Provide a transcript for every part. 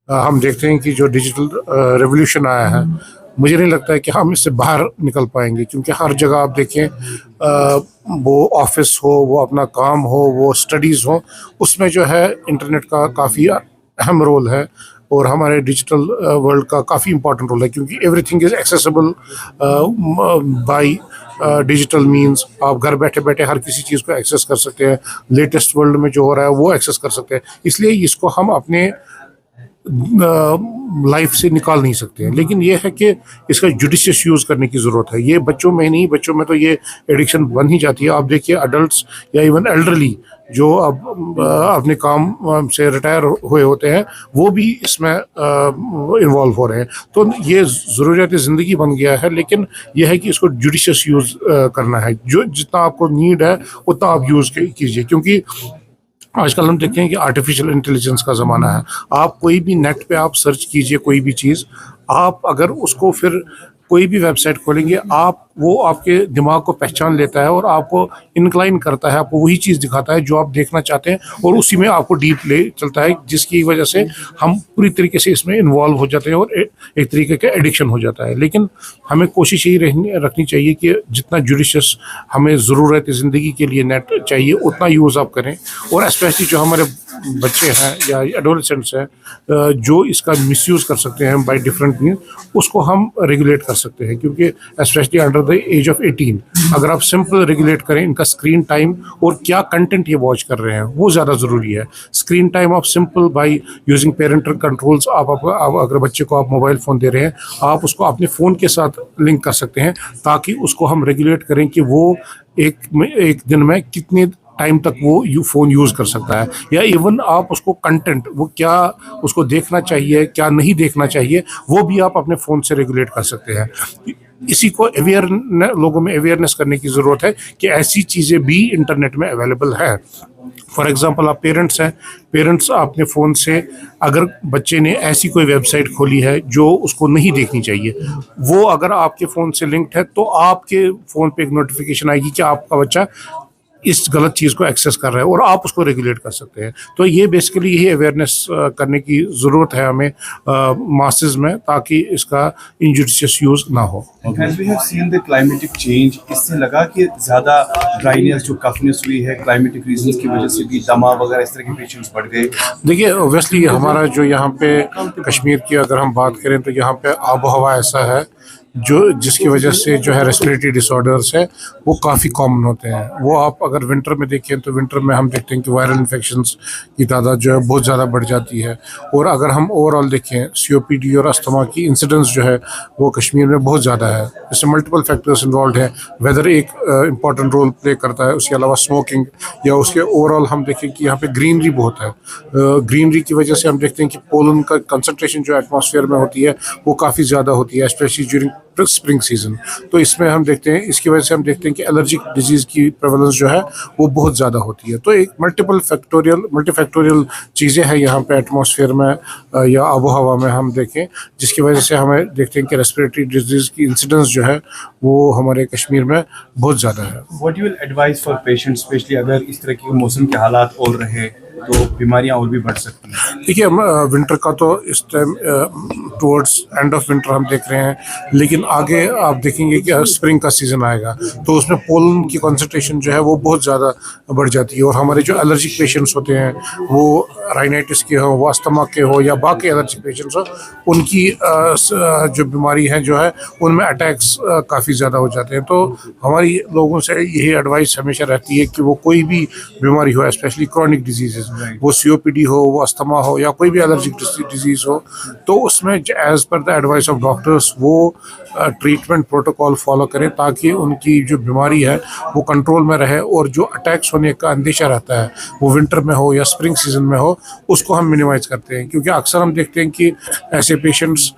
हम देखते हैं कि जो डिजिटल रेवोल्यूशन आया है, मुझे नहीं लगता है कि हम इससे बाहर निकल पाएंगे, क्योंकि हर जगह आप देखें, वो ऑफिस हो, वो अपना काम हो, वो स्टडीज़ हो, उसमें जो है इंटरनेट का काफ़ी अहम रोल है और हमारे डिजिटल वर्ल्ड का काफ़ी इंपॉर्टेंट रोल है, क्योंकि everything is accessible by digital means. आप घर बैठे बैठे हर किसी चीज़ को एक्सेस कर सकते हैं, लेटेस्ट वर्ल्ड में जो हो रहा है वो एक्सेस कर सकते हैं। इसलिए इसको हम अपने लाइफ से निकाल नहीं सकते हैं, लेकिन ये है कि इसका जुडिशियस यूज़ करने की ज़रूरत है। ये बच्चों में नहीं, बच्चों में तो ये एडिक्शन बन ही जाती है। आप देखिए अडल्ट्स या इवन एल्डरली जो अब अपने काम से रिटायर हुए होते हैं, वो भी इसमें इन्वॉल्व हो रहे हैं। तो ये ज़रूरियात ज़िंदगी बन गया है, लेकिन यह है कि इसको जुडिशियस यूज़ करना है। जो जितना आपको नीड है उतना आप यूज़ कीजिए, क्योंकि आजकल हम देखते हैं कि आर्टिफिशियल इंटेलिजेंस का ज़माना है। आप कोई भी नेट पे आप सर्च कीजिए कोई भी चीज़, आप अगर उसको फिर कोई भी वेबसाइट खोलेंगे, आप वो आपके दिमाग को पहचान लेता है और आपको इंक्लाइन करता है, आपको वही चीज़ दिखाता है जो आप देखना चाहते हैं, और उसी में आपको डीप ले चलता है, जिसकी वजह से हम पूरी तरीके से इसमें इन्वॉल्व हो जाते हैं और एक तरीके का एडिक्शन हो जाता है। लेकिन हमें कोशिश यही रखनी चाहिए कि जितना जुडिशियस हमें ज़रूरत है ज़िंदगी के लिए नेट चाहिए, उतना यूज़ आप करें। और स्पेशली जो हमारे बच्चे हैं या एडोलेसेंट्स हैं, जो इसका मिसयूज़ कर सकते हैं बाय डिफरेंट मीन, उसको हम रेगुलेट कर सकते हैं, क्योंकि specially under the age of 18 अगर आप सिंपल रेगुलेट करें इनका स्क्रीन टाइम और क्या कंटेंट ये वॉच कर रहे हैं, वो ज़्यादा ज़रूरी है। स्क्रीन टाइम आप simple by using parental controls, आप अगर बच्चे को आप मोबाइल फ़ोन दे रहे हैं, आप उसको अपने फ़ोन के साथ लिंक कर सकते हैं, ताकि उसको हम रेगुलेट करें कि वो एक दिन में कितने टाइम तक वो फ़ोन यूज़ कर सकता है। या इवन आप उसको कंटेंट, वो क्या उसको देखना चाहिए, क्या नहीं देखना चाहिए, वो भी आप अपने फ़ोन से रेगुलेट कर सकते हैं। इसी को लोगों में अवेयरनेस करने की ज़रूरत है कि ऐसी चीज़ें भी इंटरनेट में अवेलेबल है। फॉर एग्ज़ाम्पल, आप पेरेंट्स हैं, पेरेंट्स अपने फ़ोन से अगर बच्चे ने ऐसी कोई वेबसाइट खोली है जो उसको नहीं देखनी चाहिए, वो अगर आपके फ़ोन से लिंक्ड है, तो आपके फ़ोन पे एक नोटिफिकेशन आएगी कि आपका बच्चा इस गलत चीज़ को एक्सेस कर रहा है, और आप उसको रेगुलेट कर सकते हैं। तो ये बेसिकली यही अवेयरनेस करने की ज़रूरत है हमें मासेस में, ताकि इसका इनजुडिशियस यूज़ ना हो। As we have seen the climatic change, इससे लगा कि ज़्यादा ड्राइनेस जो कफनेस हुई है क्लाइमेटिक रीजंस की वजह से भी दमा वगैरह इस तरह के पेशेंट्स बढ़ गए। देखिए, ऑब्वियसली हमारा जो यहाँ पे कश्मीर की अगर हम बात करें, तो यहाँ पे आबो हवा ऐसा है जिसकी वजह से जो है रेस्पिरेटरी डिसऑर्डर्स है वो काफ़ी कॉमन होते हैं। वो आप अगर विंटर में देखें, तो विंटर में हम देखते हैं कि वायरल इन्फेक्शंस की तादाद जो है बहुत ज़्यादा बढ़ जाती है। और अगर हम ओवरऑल देखें, COPD और अस्थमा की इंसिडेंस जो है वो कश्मीर में बहुत ज़्यादा है। इससे मल्टीपल फैक्टर्स इन्वॉल्व हैं, वेदर एक इम्पॉर्टेंट रोल प्ले करता है, उसके अलावा स्मोकिंग, या उसके ओवरऑल हम देखें कि यहाँ पे ग्रीनरी बहुत है। ग्रीनरी की वजह से हम देखते हैं कि पोलन का कंसनट्रेशन जो एटमॉस्फेयर में होती है वो काफ़ी ज़्यादा होती है, स्पेशली ड्यूरिंग स्प्रिंग सीजन। तो इसमें हम देखते हैं, इसकी वजह से हम देखते हैं कि एलर्जिक डिजीज़ की प्रेवलेंस जो है वो बहुत ज़्यादा होती है। तो एक मल्टीफैक्टोरियल चीज़ें हैं यहाँ पे एटमॉस्फेयर में या आबो हवा में हम देखें, जिसकी वजह से हमें देखते हैं कि रेस्पिरेटरी डिजीज़ की इंसिडेंस जो है वो हमारे कश्मीर में बहुत ज़्यादा है। What you will advice for patients, specially अगर इस तरह के मौसम के हालात और रहे तो बीमारियां और भी बढ़ सकती हैं? देखिए, विंटर का तो इस time towards end of winter हम देख रहे हैं, लेकिन आगे आप देखेंगे कि स्प्रिंग का सीज़न आएगा, तो उसमें पोलन की कंसंट्रेशन जो है वो बहुत ज़्यादा बढ़ जाती है। और हमारे जो एलर्जिक पेशेंट्स होते हैं, वो राइनाइटिस के हो, वो अस्थमा के हो, या बाकी एलर्जिक पेशेंट्स हो, उनकी जो बीमारी है जो है उनमें अटैक्स काफ़ी ज़्यादा हो जाते हैं। तो हमारी लोगों से यही एडवाइस हमेशा रहती है कि वो कोई भी बीमारी हो, स्पेशली क्रॉनिक डिजीज़, वो COPD हो, वो अस्थमा हो, या कोई भी एलर्जिक डिजीज़ हो, तो उसमें as per the advice of doctors वो ट्रीटमेंट प्रोटोकॉल फॉलो करें, ताकि उनकी जो बीमारी है वो कंट्रोल में रहे, और जो अटैक्स होने का अंदेशा रहता है वो विंटर में हो या स्प्रिंग सीजन में हो, उसको हम मिनिमाइज़ करते हैं। क्योंकि अक्सर हम देखते हैं कि ऐसे पेशेंट्स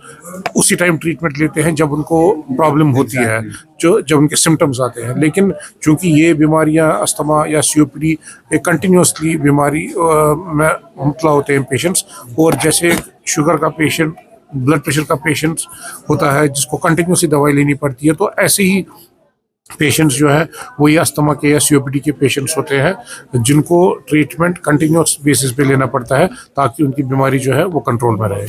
उसी टाइम ट्रीटमेंट लेते हैं जब उनको प्रॉब्लम होती है, जब उनके सिम्टम्स आते हैं। लेकिन चूँकि ये बीमारियां, अस्थमा या COPD, एक कंटिन्यूसली बीमारी में मुबतला होते हैं पेशेंट्स, और जैसे शुगर का पेशेंट, ब्लड प्रेशर का पेशेंट्स होता है जिसको कंटिन्यूसली दवाई लेनी पड़ती है, तो ऐसे ही पेशेंट्स जो है वो ये अस्थमा के या COPD के पेशेंट्स होते हैं, जिनको ट्रीटमेंट कंटिन्यूस बेसिस पे लेना पड़ता है, ताकि उनकी बीमारी जो है वो कंट्रोल में रहे।